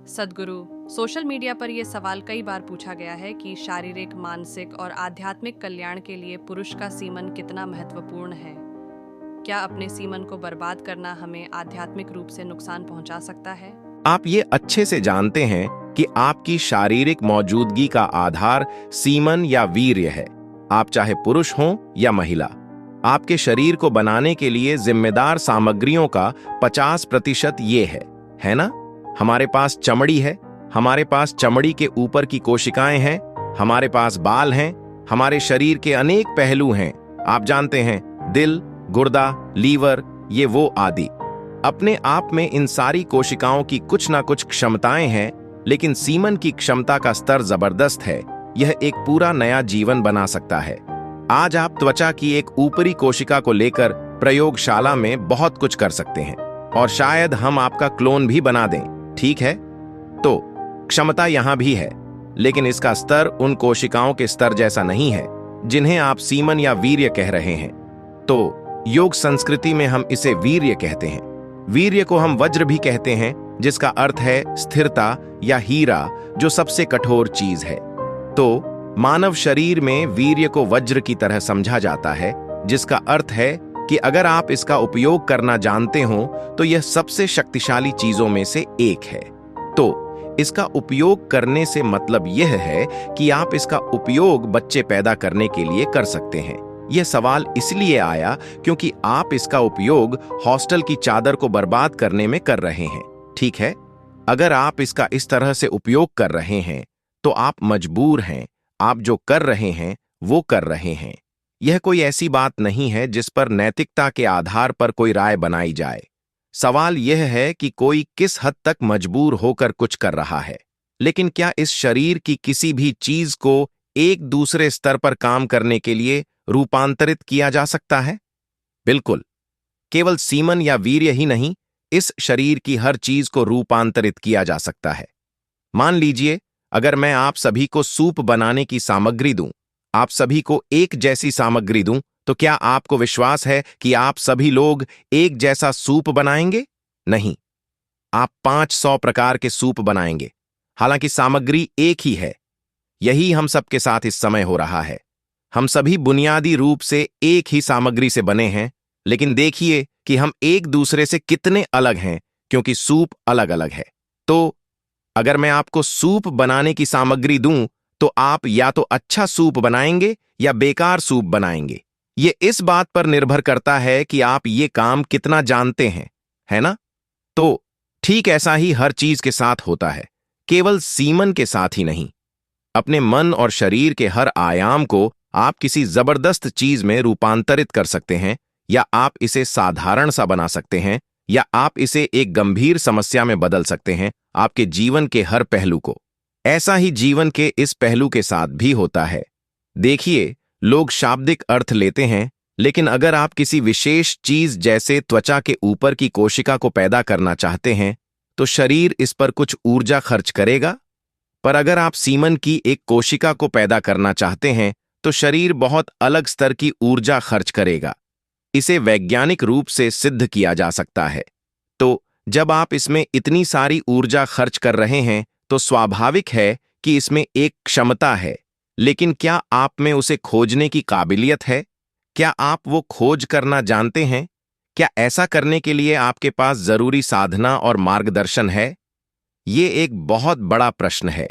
सद्गुरु, social media पर यह सवाल कई बार पूछा गया है कि शारीरिक, मानसिक और आध्यात्मिक कल्याण के लिए पुरुष का सीमन कितना महत्वपूर्ण है। क्या अपने सीमन को बर्बाद करना हमें आध्यात्मिक रूप से नुकसान पहुंचा सकता है? आप ये अच्छे से जानते हैं कि आपकी शारीरिक मौजूदगी का आधार सीमन या वीर्य है। आप चाहे पुरुष हों या महिला, आपके शरीर को बनाने के लिए जिम्मेदार सामग्रियों का 50% ये है ना? हमारे पास चमड़ी है, हमारे पास चमड़ी के ऊपर की कोशिकाएं हैं, हमारे पास बाल हैं, हमारे शरीर के अनेक पहलू हैं। आप जानते हैं, दिल, गुर्दा, लीवर, ये वो आदि। अपने आप में इन सारी कोशिकाओं की कुछ ना कुछ क्षमताएं हैं, लेकिन सीमन की क्षमता का स्तर जबरदस्त है। यह एक पूरा नया जीवन बना सकता है। आज आप त्वचा की एक ऊपरी कोशिका को लेकर प्रयोगशाला में बहुत कुछ कर सकते हैं और शायद हम आपका क्लोन भी बना दें, ठीक है? तो क्षमता यहां भी है, लेकिन इसका स्तर उन कोशिकाओं के स्तर जैसा नहीं है जिन्हें आप सीमन या वीर्य कह रहे हैं। तो योग संस्कृति में हम इसे वीर्य कहते हैं। वीर्य को हम वज्र भी कहते हैं, जिसका अर्थ है स्थिरता या हीरा, जो सबसे कठोर चीज है। तो मानव शरीर में वीर्य को वज्र की तरह समझा जाता है, जिसका अर्थ है कि अगर आप इसका उपयोग करना जानते हो तो यह सबसे शक्तिशाली चीजों में से एक है। तो इसका उपयोग करने से मतलब यह है कि आप इसका उपयोग बच्चे पैदा करने के लिए कर सकते हैं। यह सवाल इसलिए आया क्योंकि आप इसका उपयोग हॉस्टल की चादर को बर्बाद करने में कर रहे हैं, ठीक है? अगर आप इसका इस तरह से उपयोग कर रहे हैं तो आप मजबूर हैं। आप जो कर रहे हैं वो कर रहे हैं। यह कोई ऐसी बात नहीं है जिस पर नैतिकता के आधार पर कोई राय बनाई जाए। सवाल यह है कि कोई किस हद तक मजबूर होकर कुछ कर रहा है। लेकिन क्या इस शरीर की किसी भी चीज को एक दूसरे स्तर पर काम करने के लिए रूपांतरित किया जा सकता है? बिल्कुल। केवल सीमन या वीर्य ही नहीं, इस शरीर की हर चीज को रूपांतरित किया जा सकता है। मान लीजिए, अगर मैं आप सभी को सूप बनाने की सामग्री दूं, आप सभी को एक जैसी सामग्री दूं, तो क्या आपको विश्वास है कि आप सभी लोग एक जैसा सूप बनाएंगे? नहीं। आप 500 प्रकार के सूप बनाएंगे, हालांकि सामग्री एक ही है। यही हम सबके साथ इस समय हो रहा है। हम सभी बुनियादी रूप से एक ही सामग्री से बने हैं, लेकिन देखिए कि हम एक दूसरे से कितने अलग हैं, क्योंकि सूप अलग अलग है। तो अगर मैं आपको सूप बनाने की सामग्री दूं, तो आप या तो अच्छा सूप बनाएंगे या बेकार सूप बनाएंगे। ये इस बात पर निर्भर करता है कि आप ये काम कितना जानते हैं, है ना? तो ठीक ऐसा ही हर चीज के साथ होता है, केवल सीमन के साथ ही नहीं। अपने मन और शरीर के हर आयाम को आप किसी जबरदस्त चीज में रूपांतरित कर सकते हैं, या आप इसे साधारण सा बना सकते हैं, या आप इसे एक गंभीर समस्या में बदल सकते हैं, आपके जीवन के हर पहलू को। ऐसा ही जीवन के इस पहलू के साथ भी होता है। देखिए, लोग शाब्दिक अर्थ लेते हैं, लेकिन अगर आप किसी विशेष चीज जैसे त्वचा के ऊपर की कोशिका को पैदा करना चाहते हैं, तो शरीर इस पर कुछ ऊर्जा खर्च करेगा। पर अगर आप सीमन की एक कोशिका को पैदा करना चाहते हैं, तो शरीर बहुत अलग स्तर की ऊर्जा खर्च करेगा। इसे वैज्ञानिक रूप से सिद्ध किया जा सकता है। तो जब आप इसमें इतनी सारी ऊर्जा खर्च कर रहे हैं, तो स्वाभाविक है कि इसमें एक क्षमता है, लेकिन क्या आप में उसे खोजने की काबिलियत है? क्या आप वो खोज करना जानते हैं? क्या ऐसा करने के लिए आपके पास जरूरी साधना और मार्गदर्शन है? ये एक बहुत बड़ा प्रश्न है।